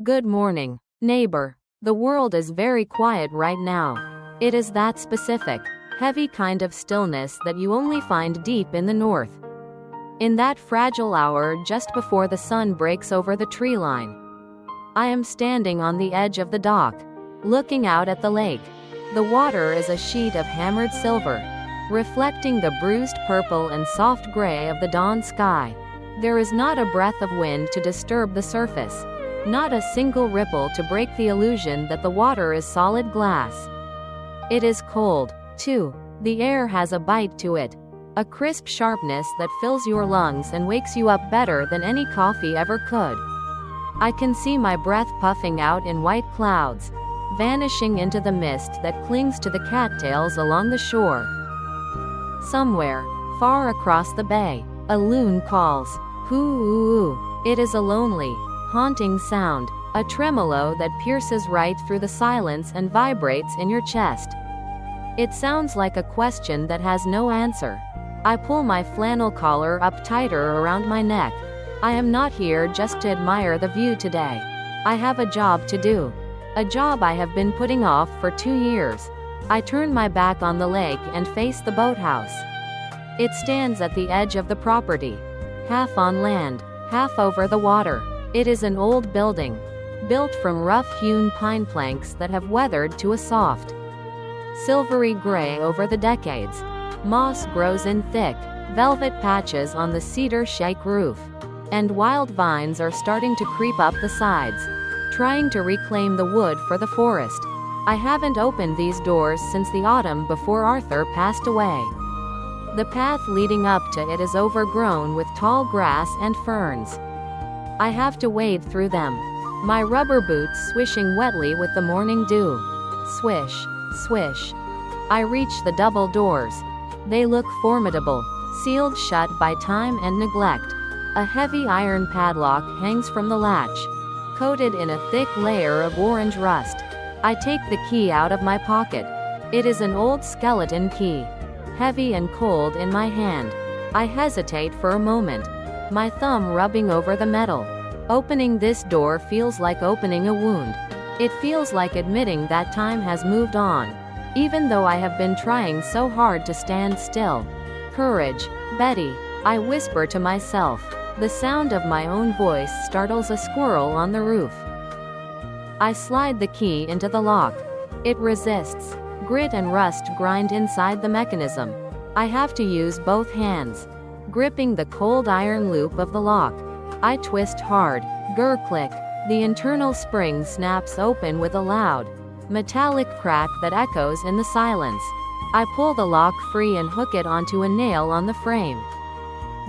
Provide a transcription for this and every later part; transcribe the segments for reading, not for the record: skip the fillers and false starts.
Good morning, neighbor. The world is very quiet right now. It is that specific, heavy kind of stillness that you only find deep in the north. In that fragile hour just before the sun breaks over the tree line. I am standing on the edge of the dock, looking out at the lake. The water is a sheet of hammered silver, reflecting the bruised purple and soft gray of the dawn sky. There is not a breath of wind to disturb the surface, not a single ripple to break the illusion that the water is solid glass. It is cold, too. The air has a bite to it, a crisp sharpness that fills your lungs and wakes you up better than any coffee ever could. I can see my breath puffing out in white clouds, vanishing into the mist that clings to the cattails along the shore. Somewhere, far across the bay, a loon calls, hoo-oo-oo. It is a lonely, haunting sound, a tremolo that pierces right through the silence and vibrates in your chest. It sounds like a question that has no answer. I pull my flannel collar up tighter around my neck. I am not here just to admire the view today. I have a job to do. A job I have been putting off for 2 years. I turn my back on the lake and face the boathouse. It stands at the edge of the property, half on land, half over the water. It is an old building, built from rough-hewn pine planks that have weathered to a soft, silvery gray over the decades. Moss grows in thick, velvet patches on the cedar shake roof, and wild vines are starting to creep up the sides, trying to reclaim the wood for the forest. I haven't opened these doors since the autumn before Arthur passed away. The path leading up to it is overgrown with tall grass and ferns. I have to wade through them, my rubber boots swishing wetly with the morning dew. Swish, swish. I reach the double doors. They look formidable, sealed shut by time and neglect. A heavy iron padlock hangs from the latch, coated in a thick layer of orange rust. I take the key out of my pocket. It is an old skeleton key, heavy and cold in my hand. I hesitate for a moment, my thumb rubbing over the metal. Opening this door feels like opening a wound. It feels like admitting that time has moved on, even though I have been trying so hard to stand still. Courage, Betty, I whisper to myself. The sound of my own voice startles a squirrel on the roof. I slide the key into the lock. It resists. Grit and rust grind inside the mechanism. I have to use both hands, gripping the cold iron loop of the lock. I twist hard. Gur-click. The internal spring snaps open with a loud, metallic crack that echoes in the silence. I pull the lock free and hook it onto a nail on the frame.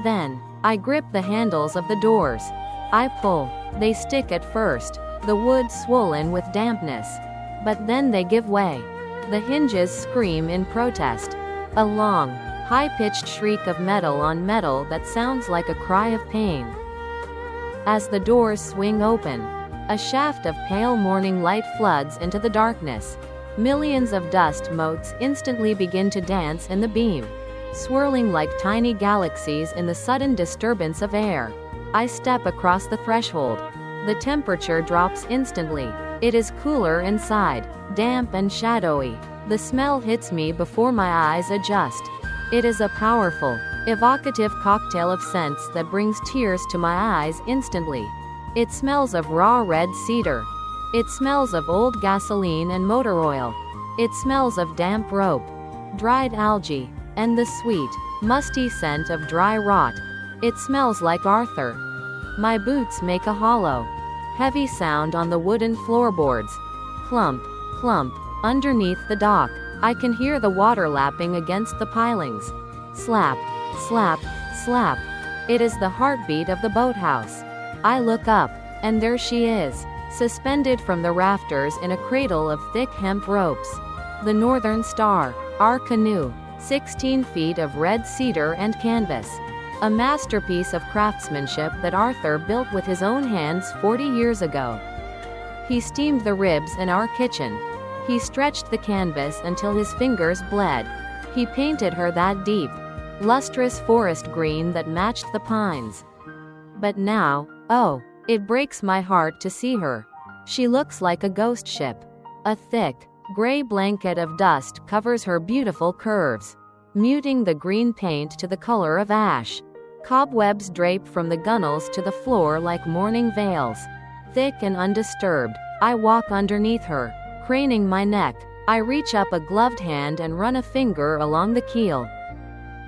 Then, I grip the handles of the doors. I pull. They stick at first, the wood swollen with dampness. But then they give way. The hinges scream in protest. A long, high-pitched shriek of metal on metal that sounds like a cry of pain. As the doors swing open, a shaft of pale morning light floods into the darkness. Millions of dust motes instantly begin to dance in the beam, swirling like tiny galaxies in the sudden disturbance of air. I step across the threshold. The temperature drops instantly. It is cooler inside, damp and shadowy. The smell hits me before my eyes adjust. It is a powerful, evocative cocktail of scents that brings tears to my eyes instantly. It smells of raw red cedar. It smells of old gasoline and motor oil. It smells of damp rope, dried algae, and the sweet, musty scent of dry rot. It smells like Arthur. My boots make a hollow, heavy sound on the wooden floorboards. Clump, clump. Underneath the dock, I can hear the water lapping against the pilings. Slap, slap, slap. It is the heartbeat of the boathouse. I look up, and there she is, suspended from the rafters in a cradle of thick hemp ropes. The Northern Star, our canoe, 16 feet of red cedar and canvas. A masterpiece of craftsmanship that Arthur built with his own hands 40 years ago. He steamed the ribs in our kitchen. He stretched the canvas until his fingers bled. He painted her that deep, lustrous forest green that matched the pines. But now, oh, it breaks my heart to see her, She looks like a ghost ship. A thick, gray blanket of dust covers her beautiful curves, muting the green paint to the color of ash. Cobwebs drape from the gunnels to the floor like mourning veils. Thick and undisturbed, I walk underneath her, craning my neck. I reach up a gloved hand and run a finger along the keel.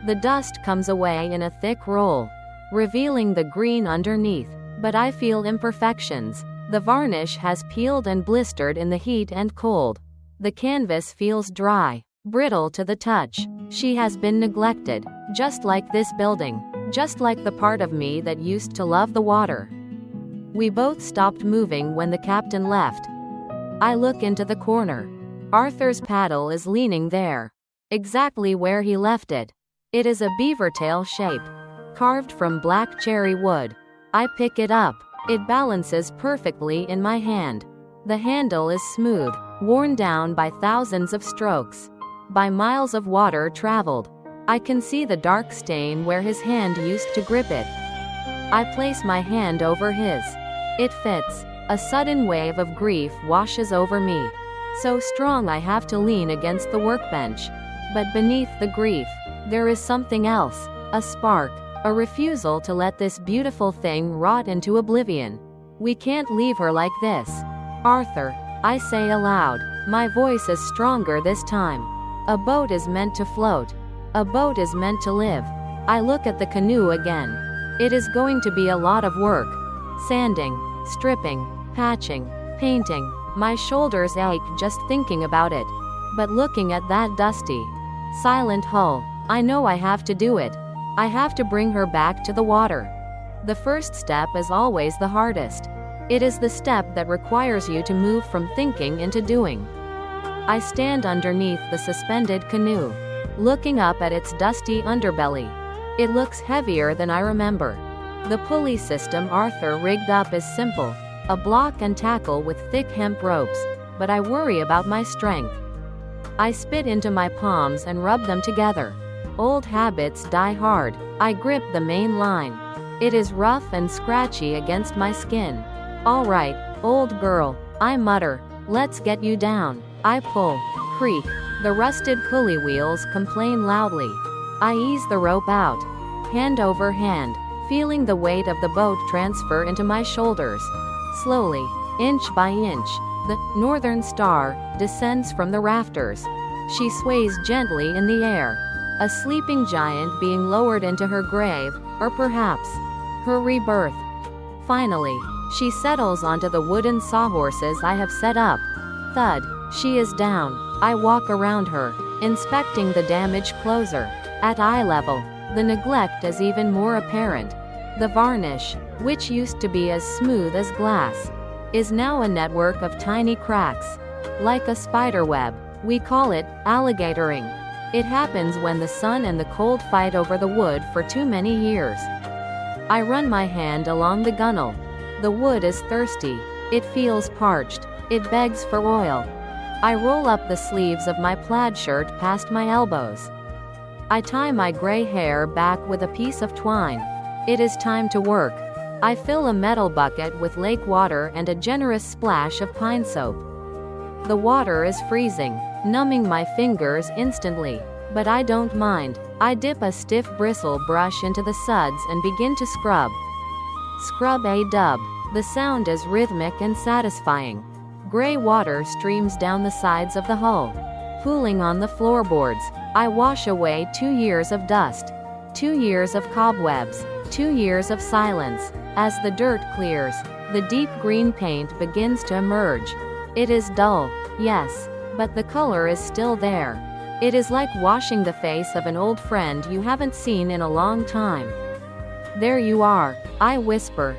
The dust comes away in a thick roll, revealing the green underneath, but I feel imperfections. The varnish has peeled and blistered in the heat and cold. The canvas feels dry, brittle to the touch. She has been neglected, just like this building, just like the part of me that used to love the water. We both stopped moving when the captain left. I look into the corner. Arthur's paddle is leaning there, exactly where he left it. It is a beaver tail shape, carved from black cherry wood. I pick it up. It balances perfectly in my hand. The handle is smooth, worn down by thousands of strokes, by miles of water traveled. I can see the dark stain where his hand used to grip it. I place my hand over his. It fits. A sudden wave of grief washes over me. So strong I have to lean against the workbench. But beneath the grief, there is something else, a spark. A refusal to let this beautiful thing rot into oblivion. We can't leave her like this. Arthur, I say aloud. My voice is stronger this time. A boat is meant to float. A boat is meant to live. I look at the canoe again. It is going to be a lot of work. Sanding, stripping, patching, painting. My shoulders ache just thinking about it. But looking at that dusty, silent hull, I know I have to do it. I have to bring her back to the water. The first step is always the hardest. It is the step that requires you to move from thinking into doing. I stand underneath the suspended canoe, looking up at its dusty underbelly. It looks heavier than I remember. The pulley system Arthur rigged up is simple, a block and tackle with thick hemp ropes, but I worry about my strength. I spit into my palms and rub them together. Old habits die hard. I grip the main line. It is rough and scratchy against my skin. All right, old girl, I mutter. Let's get you down. I pull, creak. The rusted pulley wheels complain loudly. I ease the rope out, hand over hand, feeling the weight of the boat transfer into my shoulders. Slowly, inch by inch, the Northern Star descends from the rafters. She sways gently in the air. A sleeping giant being lowered into her grave, or perhaps her rebirth. Finally, she settles onto the wooden sawhorses I have set up. Thud, she is down. I walk around her, inspecting the damage closer. At eye level, the neglect is even more apparent. The varnish, which used to be as smooth as glass, is now a network of tiny cracks. Like a spider web, we call it alligatoring. It happens when the sun and the cold fight over the wood for too many years. I run my hand along the gunnel. The wood is thirsty. It feels parched. It begs for oil. I roll up the sleeves of my plaid shirt past my elbows. I tie my gray hair back with a piece of twine. It is time to work. I fill a metal bucket with lake water and a generous splash of pine soap. The water is freezing, numbing my fingers instantly. But I don't mind. I dip a stiff bristle brush into the suds and begin to scrub. Scrub a dub. The sound is rhythmic and satisfying. Gray water streams down the sides of the hull, pooling on the floorboards. I wash away 2 years of dust, 2 years of cobwebs, 2 years of silence. As the dirt clears, the deep green paint begins to emerge. It is dull, yes, but the color is still there. It is like washing the face of an old friend you haven't seen in a long time. There you are, I whisper.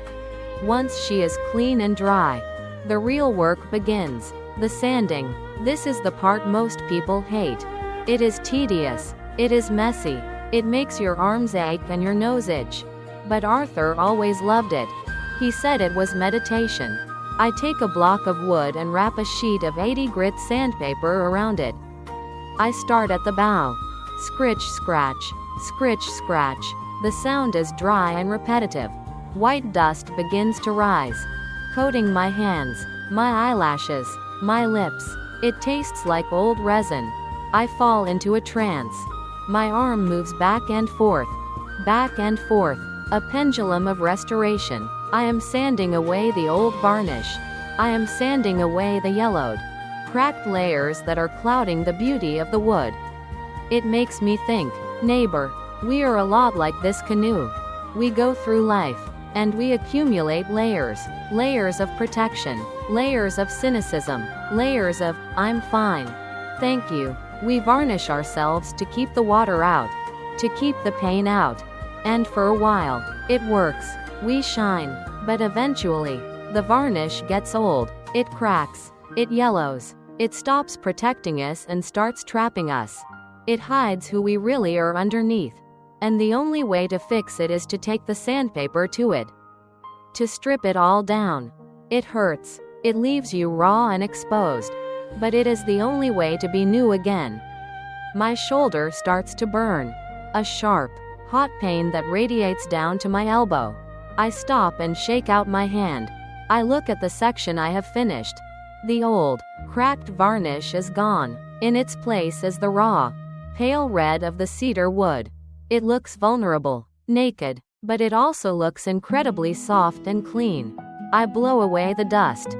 Once she is clean and dry, the real work begins. The sanding. This is the part most people hate. It is tedious. It is messy. It makes your arms ache and your nose itch. But Arthur always loved it. He said it was meditation. I take a block of wood and wrap a sheet of 80 grit sandpaper around it. I start at the bow. Scritch, scratch. Scritch, scratch. The sound is dry and repetitive. White dust begins to rise, coating my hands. my eyelashes, my lips. It tastes like old resin. I fall into a trance. My arm moves back and forth, a pendulum of restoration. I am sanding away the old varnish. I am sanding away the yellowed, cracked layers that are clouding the beauty of the wood. It makes me think, neighbor, we are a lot like this canoe. We go through life, and we accumulate layers, layers of protection, layers of cynicism, layers of, I'm fine. Thank you. We varnish ourselves to keep the water out, to keep the pain out. And for a while, it works. We shine. But eventually, the varnish gets old. It cracks. It yellows. It stops protecting us and starts trapping us. It hides who we really are underneath. And the only way to fix it is to take the sandpaper to it. To strip it all down. It hurts. It leaves you raw and exposed. But it is the only way to be new again. My shoulder starts to burn. A sharp, hot pain that radiates down to my elbow. I stop and shake out my hand. I look at the section I have finished. The old, cracked varnish is gone. In its place is the raw, pale red of the cedar wood. It looks vulnerable, naked, but it also looks incredibly soft and clean. I blow away the dust.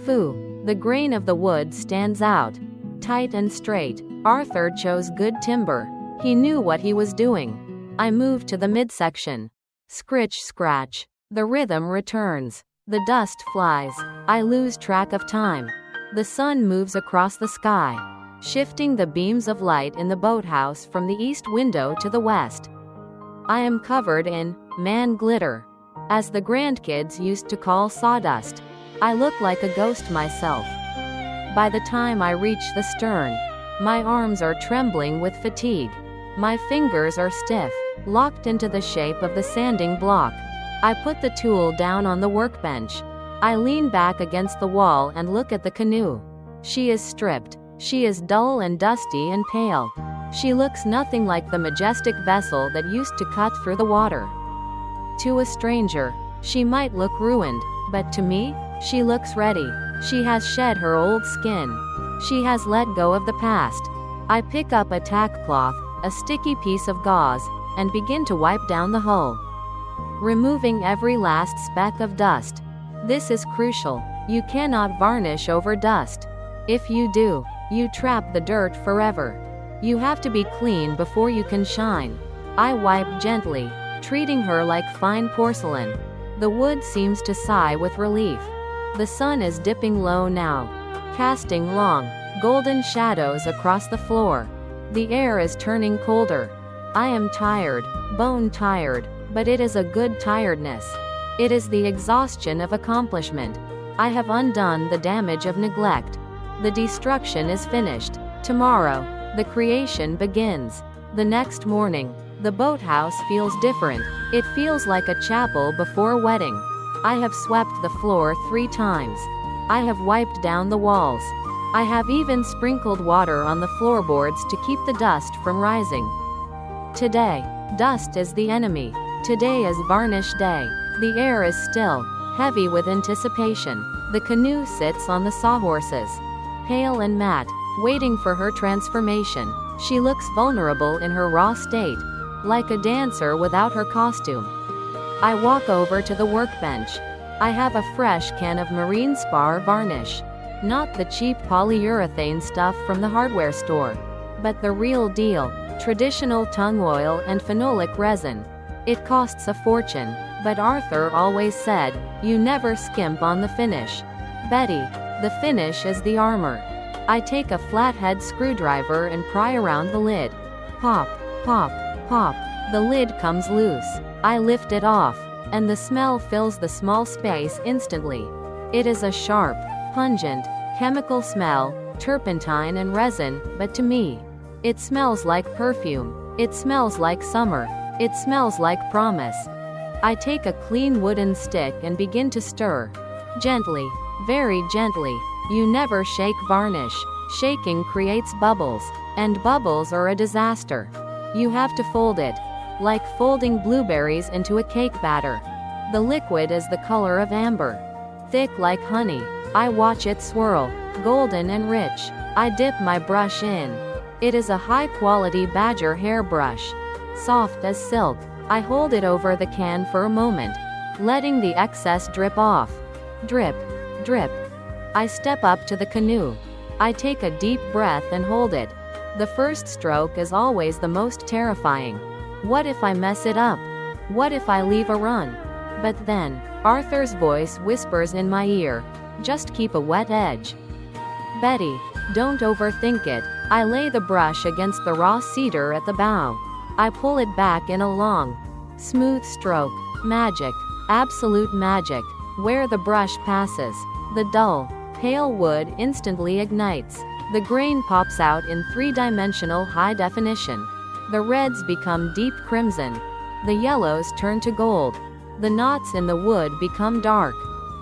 Phoo, the grain of the wood stands out, tight and straight. Arthur chose good timber. He knew what he was doing. I move to the midsection. Scritch, scratch. The rhythm returns. The dust flies. I lose track of time. The sun moves across the sky, shifting the beams of light in the boathouse from the east window to the west. I am covered in man glitter, as the grandkids used to call sawdust. I look like a ghost myself. By the time I reach the stern, my arms are trembling with fatigue. My fingers are stiff, locked into the shape of the sanding block. I put the tool down on the workbench. I lean back against the wall and look at the canoe. She is stripped. She is dull and dusty and pale. She looks nothing like the majestic vessel that used to cut through the water. To a stranger, she might look ruined, but to me, she looks ready. She has shed her old skin. She has let go of the past. I pick up a tack cloth, a sticky piece of gauze, and begin to wipe down the hull, removing every last speck of dust. This is crucial. You cannot varnish over dust. If you do, you trap the dirt forever. You have to be clean before you can shine. I wipe gently, treating her like fine porcelain. The wood seems to sigh with relief. The sun is dipping low now, casting long, golden shadows across the floor. The air is turning colder. I am tired, bone tired, but it is a good tiredness. It is the exhaustion of accomplishment. I have undone the damage of neglect. The destruction is finished. Tomorrow, the creation begins. The next morning, the boathouse feels different. It feels like a chapel before a wedding. I have swept the floor 3 times. I have wiped down the walls. I have even sprinkled water on the floorboards to keep the dust from rising. Today, dust is the enemy. Today is varnish day. The air is still, heavy with anticipation. The canoe sits on the sawhorses, pale and matte, waiting for her transformation. She looks vulnerable in her raw state, like a dancer without her costume. I walk over to the workbench. I have a fresh can of marine spar varnish. Not the cheap polyurethane stuff from the hardware store, but the real deal, traditional tung oil and phenolic resin. It costs a fortune, but Arthur always said, you never skimp on the finish. Betty, the finish is the armor. I take a flathead screwdriver and pry around the lid. Pop, pop, pop. The lid comes loose. I lift it off, and the smell fills the small space instantly. It is a sharp, pungent, chemical smell, turpentine and resin, but to me, it smells like perfume. It smells like summer. It smells like promise. I take a clean wooden stick and begin to stir. Gently, very gently. You never shake varnish. Shaking creates bubbles, and bubbles are a disaster. You have to fold it, like folding blueberries into a cake batter. The liquid is the color of amber, thick like honey. I watch it swirl, golden and rich. I dip my brush in. It is a high-quality badger hairbrush, soft as silk. I hold it over the can for a moment, letting the excess drip off. Drip, drip. I step up to the canoe. I take a deep breath and hold it. The first stroke is always the most terrifying. What if I mess it up? What if I leave a run? But then, Arthur's voice whispers in my ear, just keep a wet edge. Betty, don't overthink it. I lay the brush against the raw cedar at the bow. I pull it back in a long, smooth stroke. Magic, absolute magic. Where the brush passes, the dull, pale wood instantly ignites. The grain pops out in three-dimensional high definition. The reds become deep crimson. The yellows turn to gold. The knots in the wood become dark,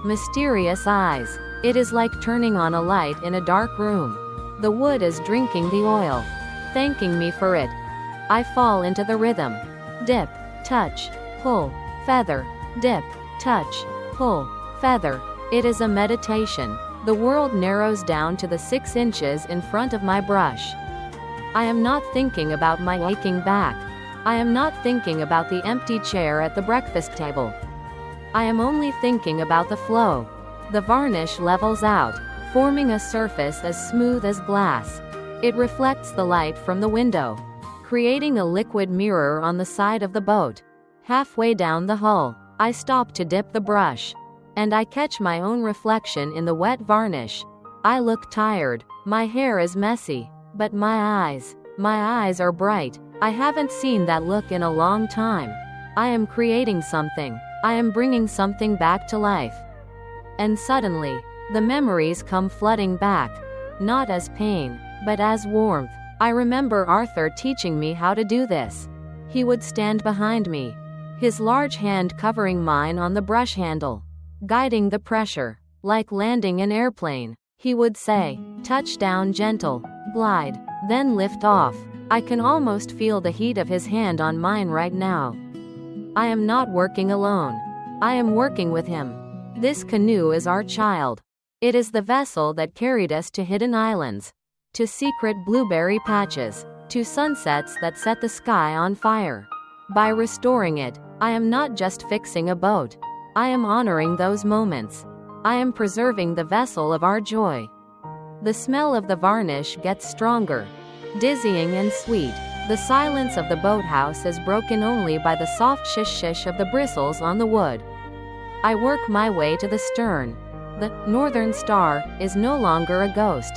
mysterious eyes. It is like turning on a light in a dark room. The wood is drinking the oil, thanking me for it. I fall into the rhythm. Dip, touch, pull, feather, dip, touch, pull, feather. It is a meditation. The world narrows down to the 6 inches in front of my brush. I am not thinking about my aching back. I am not thinking about the empty chair at the breakfast table. I am only thinking about the flow. The varnish levels out, forming a surface as smooth as glass. It reflects the light from the window, creating a liquid mirror on the side of the boat. Halfway down the hull, I stop to dip the brush, and I catch my own reflection in the wet varnish. I look tired, my hair is messy, but my eyes are bright. I haven't seen that look in a long time. I am creating something. I am bringing something back to life. And suddenly, the memories come flooding back, not as pain, but as warmth. I remember Arthur teaching me how to do this. He would stand behind me, his large hand covering mine on the brush handle, guiding the pressure, like landing an airplane. He would say, touch down gentle, glide, then lift off. I can almost feel the heat of his hand on mine right now. I am not working alone. I am working with him. This canoe is our child. It is the vessel that carried us to hidden islands, to secret blueberry patches, to sunsets that set the sky on fire. By restoring it, I am not just fixing a boat. I am honoring those moments. I am preserving the vessel of our joy. The smell of the varnish gets stronger, dizzying and sweet. The silence of the boathouse is broken only by the soft shish-shish of the bristles on the wood. I work my way to the stern. The northern star is no longer a ghost.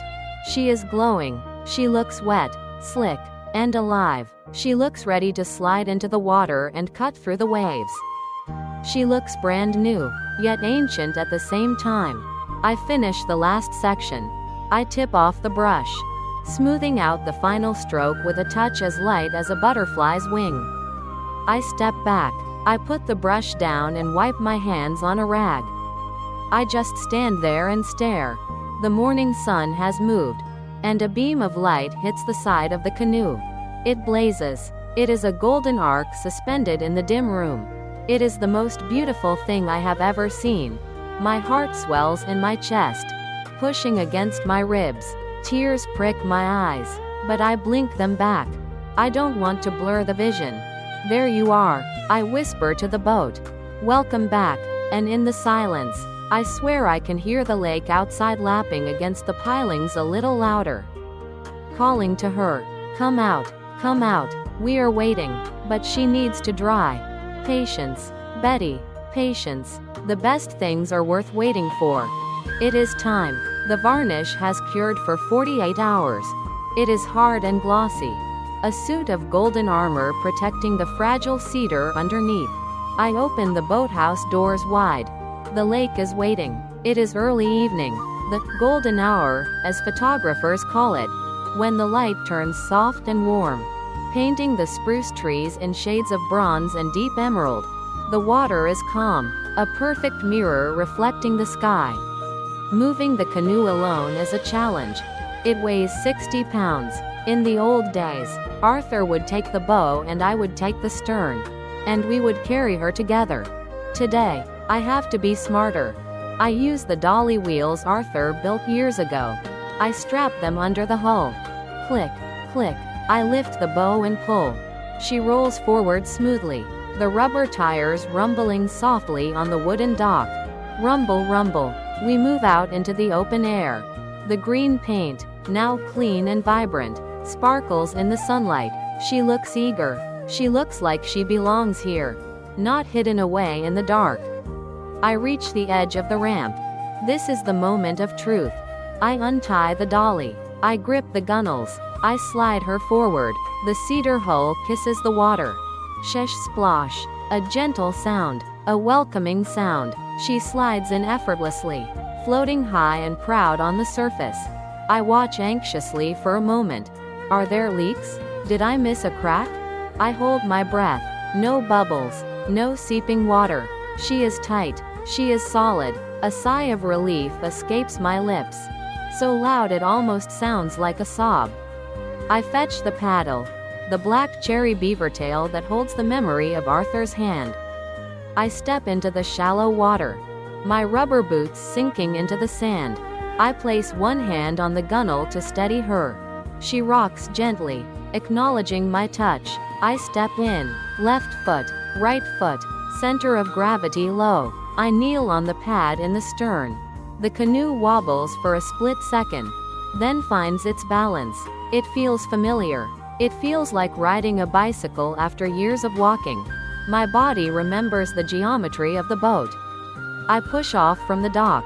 She is glowing. She looks wet, slick, and alive. She looks ready to slide into the water and cut through the waves. She looks brand new, yet ancient at the same time. I finish the last section. I tip off the brush, smoothing out the final stroke with a touch as light as a butterfly's wing. I step back. I put the brush down and wipe my hands on a rag. I just stand there and stare. The morning sun has moved, and a beam of light hits the side of the canoe. It blazes. It is a golden arc suspended in the dim room. It is the most beautiful thing I have ever seen. My heart swells in my chest, pushing against my ribs. Tears prick my eyes, but I blink them back. I don't want to blur the vision. There you are, I whisper to the boat. Welcome back. And in the silence, I swear I can hear the lake outside lapping against the pilings a little louder. Calling to her, come out, we are waiting. But she needs to dry. Patience, Betty, patience. The best things are worth waiting for. It is time. The varnish has cured for 48 hours. It is hard and glossy. A suit of golden armor protecting the fragile cedar underneath. I open the boathouse doors wide. The lake is waiting. It is early evening, the golden hour, as photographers call it, when the light turns soft and warm, painting the spruce trees in shades of bronze and deep emerald. The water is calm, a perfect mirror reflecting the sky. Moving the canoe alone is a challenge. It weighs 60 pounds. In the old days, Arthur would take the bow and I would take the stern, and we would carry her together. Today, I have to be smarter. I use the dolly wheels Arthur built years ago. I strap them under the hull. Click, click. I lift the bow and pull. She rolls forward smoothly, the rubber tires rumbling softly on the wooden dock. Rumble, rumble. We move out into the open air. The green paint, now clean and vibrant, sparkles in the sunlight. She looks eager. She looks like she belongs here, not hidden away in the dark. I reach the edge of the ramp. This is the moment of truth. I untie the dolly. I grip the gunnels. I slide her forward. The cedar hull kisses the water. Shesh splosh. A gentle sound. A welcoming sound. She slides in effortlessly, floating high and proud on the surface. I watch anxiously for a moment. Are there leaks? Did I miss a crack? I hold my breath. No bubbles. No seeping water. She is tight. She is solid. A sigh of relief escapes my lips, so loud it almost sounds like a sob. I fetch the paddle, the black cherry beaver tail that holds the memory of Arthur's hand. I step into the shallow water, my rubber boots sinking into the sand. I place one hand on the gunnel to steady her. She rocks gently, acknowledging my touch. I step in, left foot, right foot, center of gravity low. I kneel on the pad in the stern. The canoe wobbles for a split second, then finds its balance. It feels familiar. It feels like riding a bicycle after years of walking. My body remembers the geometry of the boat. I push off from the dock.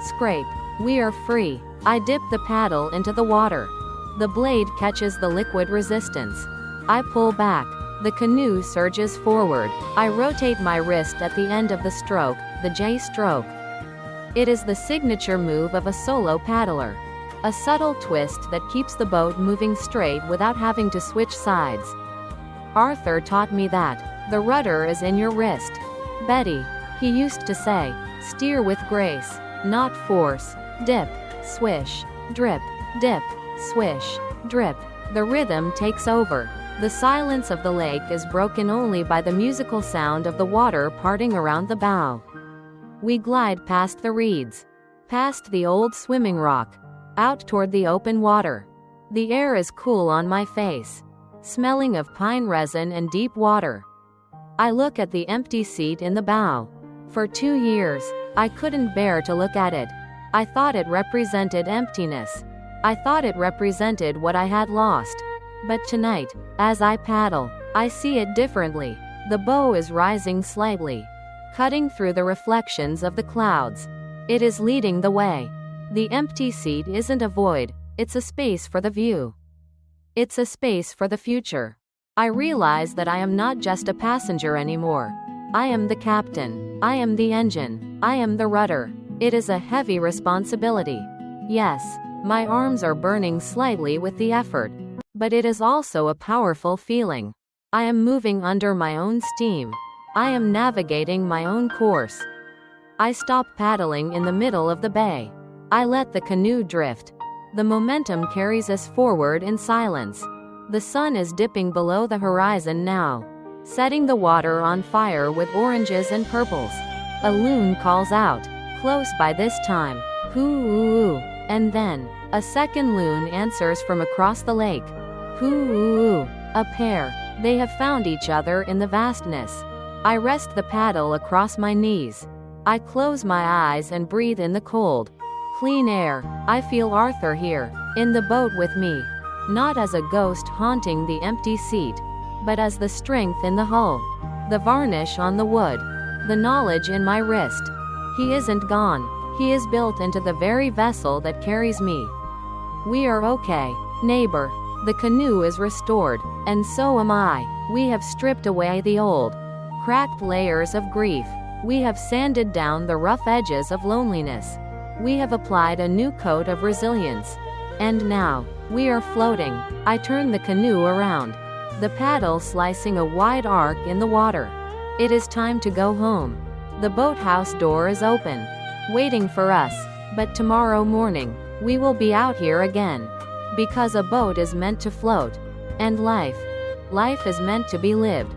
Scrape. We are free. I dip the paddle into the water. The blade catches the liquid resistance. I pull back. The canoe surges forward. I rotate my wrist at the end of the stroke, the J stroke. It is the signature move of a solo paddler. A subtle twist that keeps the boat moving straight without having to switch sides. Arthur taught me that. The rudder is in your wrist. Betty, he used to say, steer with grace, not force. Dip, swish, drip, dip, swish, drip. The rhythm takes over. The silence of the lake is broken only by the musical sound of the water parting around the bow. We glide past the reeds, past the old swimming rock, out toward the open water. The air is cool on my face, smelling of pine resin and deep water. I look at the empty seat in the bow. For 2 years, I couldn't bear to look at it. I thought it represented emptiness. I thought it represented what I had lost. But tonight, as I paddle, I see it differently. The bow is rising slightly, cutting through the reflections of the clouds. It is leading the way. The empty seat isn't a void, it's a space for the view. It's a space for the future. I realize that I am not just a passenger anymore. I am the captain. I am the engine. I am the rudder. It is a heavy responsibility. Yes, my arms are burning slightly with the effort. But it is also a powerful feeling. I am moving under my own steam. I am navigating my own course. I stop paddling in the middle of the bay. I let the canoe drift. The momentum carries us forward in silence. The sun is dipping below the horizon now, setting the water on fire with oranges and purples. A loon calls out, close by this time. Hoo-oo-oo. And then, a second loon answers from across the lake. Hoo-oo-oo. A pair. They have found each other in the vastness. I rest the paddle across my knees. I close my eyes and breathe in the cold, clean air. I feel Arthur here, in the boat with me. Not as a ghost haunting the empty seat, but as the strength in the hull, the varnish on the wood, the knowledge in my wrist. He isn't gone. He is built into the very vessel that carries me. We are okay, neighbor. The canoe is restored, and so am I. We have stripped away the old, cracked layers of grief. We have sanded down the rough edges of loneliness. We have applied a new coat of resilience. And now, we are floating. I turn the canoe around, the paddle slicing a wide arc in the water. It is time to go home. The boathouse door is open, waiting for us. But tomorrow morning, we will be out here again. Because a boat is meant to float. And life is meant to be lived.